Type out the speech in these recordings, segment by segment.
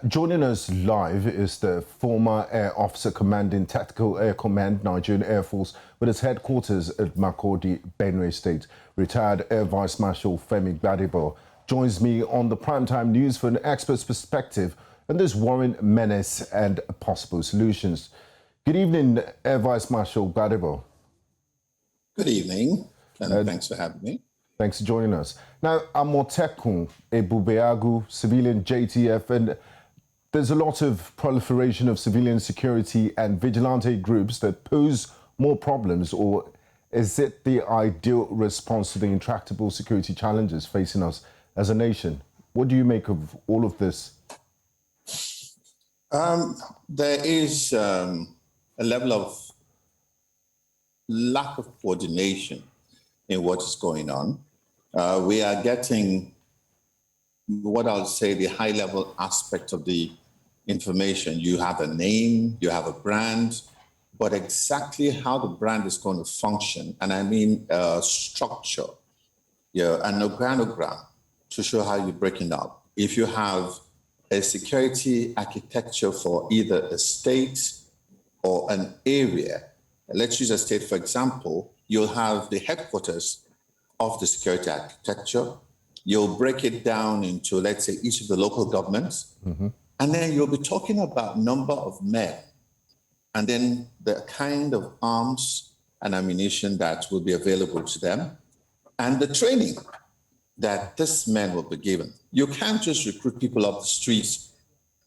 Joining us live is the former Air Officer commanding Tactical Air Command, Nigerian Air Force, with its headquarters at Makurdi, Benue State. Retired Air Vice Marshal Femi Gbadebo joins me on the Primetime News for an expert's perspective on this worrying menace and possible solutions. Good evening, Air Vice Marshal Gbadebo. Good evening, and thanks for having me. Thanks for joining us. Now, Amotekun, Ebube, civilian JTF, and there's a lot of proliferation of civilian security and vigilante groups that pose more problems, or is it the ideal response to the intractable security challenges facing us as a nation? What do you make of all of this? There is a level of lack of coordination in what is going on. We are getting what I'll say the high-level aspect of the information. You have a name, you have a brand, but exactly how the brand is going to function, and I mean structure, an organogram to show how you're breaking up. If you have a security architecture for either a state or an area, let's use a state, for example, you'll have the headquarters of the security architecture. You'll break it down into, let's say, each of the local governments. And then you'll be talking about number of men and then the kind of arms and ammunition that will be available to them and the training that these men will be given. You can't just recruit people off the streets,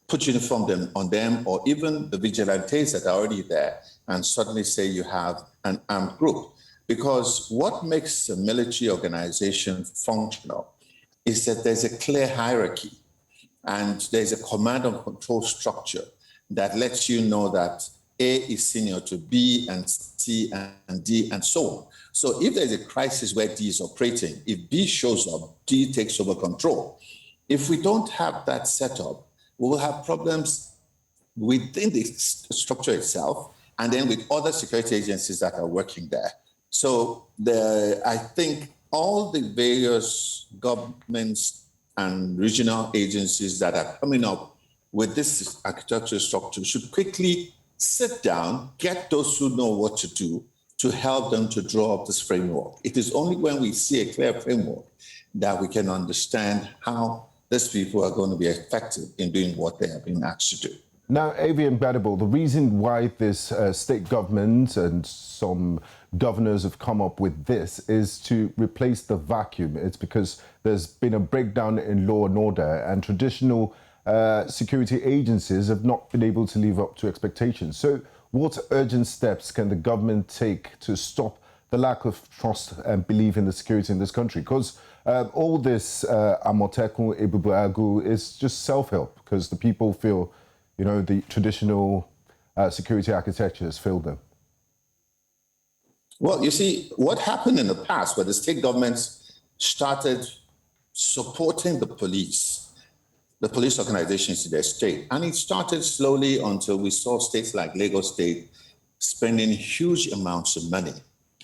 put uniform on them, or even the vigilantes that are already there and suddenly say you have an armed group. Because what makes a military organization functional is that there's a clear hierarchy and there's a command and control structure that lets you know that A is senior to B and C and D and so on. So if there's a crisis where D is operating, if B shows up, D takes over control. If we don't have that setup, we will have problems within the structure itself and then with other security agencies that are working there. So I think all the various governments and regional agencies that are coming up with this architectural structure should quickly sit down, get those who know what to do to help them to draw up this framework. It is only when we see a clear framework that we can understand how these people are going to be effective in doing what they have been asked to do. Now, AVM Gbadebo, the reason why this state government and some governors have come up with this is to replace the vacuum. It's because there's been a breakdown in law and order, and traditional security agencies have not been able to live up to expectations. So what urgent steps can the government take to stop the lack of trust and belief in the security in this country? Because all this Amotekun, Ebube is just self-help, because the people feel, you know, the traditional security architecture has failed them. Well, you see, what happened in the past where the state governments started supporting the police organizations in their state, and it started slowly until we saw states like Lagos State spending huge amounts of money,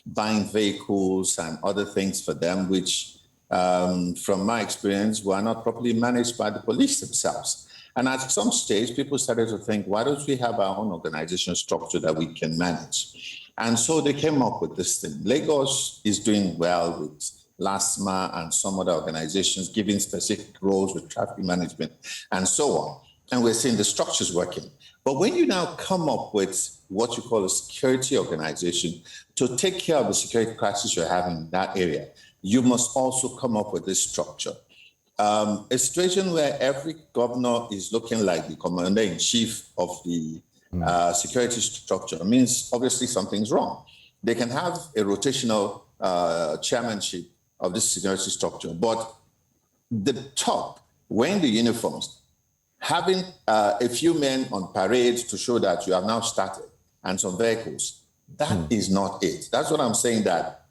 buying vehicles and other things for them, which, from my experience, were not properly managed by the police themselves. And at some stage, people started to think, why don't we have our own organizational structure that we can manage? And so they came up with this thing. Lagos is doing well with LASMA and some other organizations giving specific roles with traffic management and so on. And we're seeing the structures working. But when you now come up with what you call a security organization to take care of the security crisis you're having in that area, you must also come up with this structure. A situation where every governor is looking like the commander-in-chief of the security structure means obviously something's wrong. They can have a rotational chairmanship of this security structure, but the top, wearing the uniforms, having a few men on parade to show that you have now started and some vehicles, that is not it. That's what I'm saying, that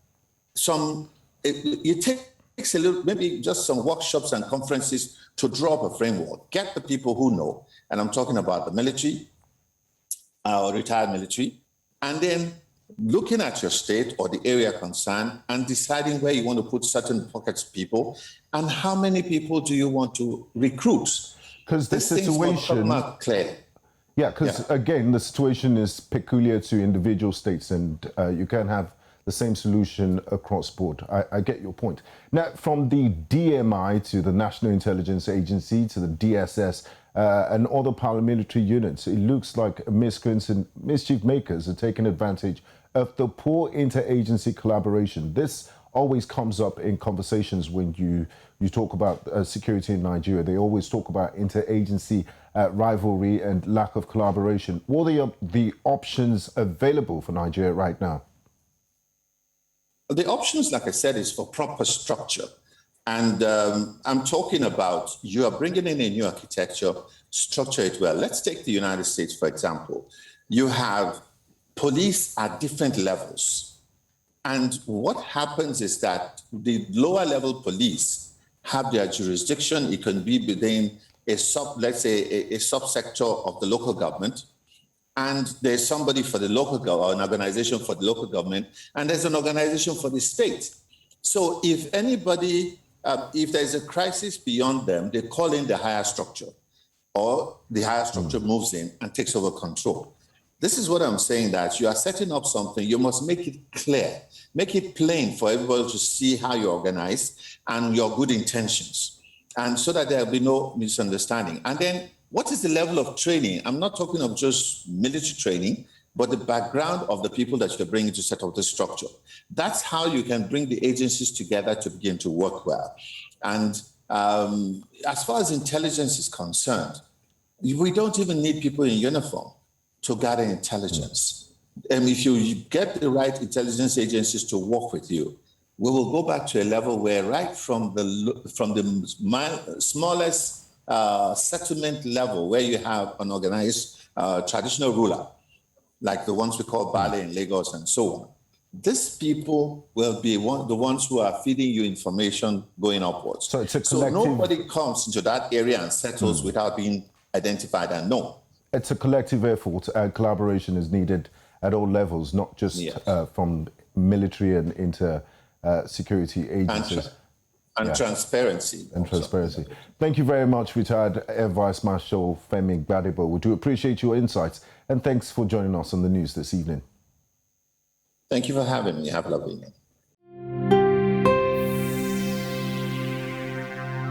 it takes a little, maybe just some workshops and conferences to draw up a framework. Get the people who know, and I'm talking about the military, or retired military, and then looking at your state or the area concerned and deciding where you want to put certain pockets of people and how many people do you want to recruit. Because the These things will come situation, out clear. yeah, because again, the situation is peculiar to individual states, and you can't have the same solution across board. I get your point. Now, from the DMI to the National Intelligence Agency to the DSS and other paramilitary units, it looks like miscreants and mischief makers are taking advantage of the poor interagency collaboration. This always comes up in conversations when you talk about security in Nigeria. They always talk about interagency rivalry and lack of collaboration. What are the options available for Nigeria right now? The options, like I said, is for proper structure. And I'm talking about you are bringing in a new architecture, structure it well. Let's take the United States, for example. You have police at different levels. And what happens is that the lower level police have their jurisdiction. It can be within a let's say a subsector of the local government. And there's somebody for the local government, an organization for the local government, and there's an organization for the state. So if anybody, if there's a crisis beyond them, they call in the higher structure, or the higher structure moves in and takes over control. This is what I'm saying, that you are setting up something, you must make it clear, make it plain for everybody to see how you organize and your good intentions, and so that there will be no misunderstanding. And then what is the level of training? I'm not talking of just military training, but the background of the people that you're bringing to set up the structure. That's how you can bring the agencies together to begin to work well. And as far as intelligence is concerned, we don't even need people in uniform to gather intelligence. And if you get the right intelligence agencies to work with you, we will go back to a level where right from the smallest settlement level, where you have an organized traditional ruler, like the ones we call Bale in Lagos and so on. These people will be the ones who are feeding you information going upwards. So it's a collective... So nobody comes into that area and settles without being identified and known. It's a collective effort, and collaboration is needed at all levels, not just from military and security agencies. And transparency. And transparency. Thank you very much, retired Air Vice Marshal Femi Gbadebo. We do appreciate your insights, and thanks for joining us on the news this evening. Thank you for having me. Have a lovely evening.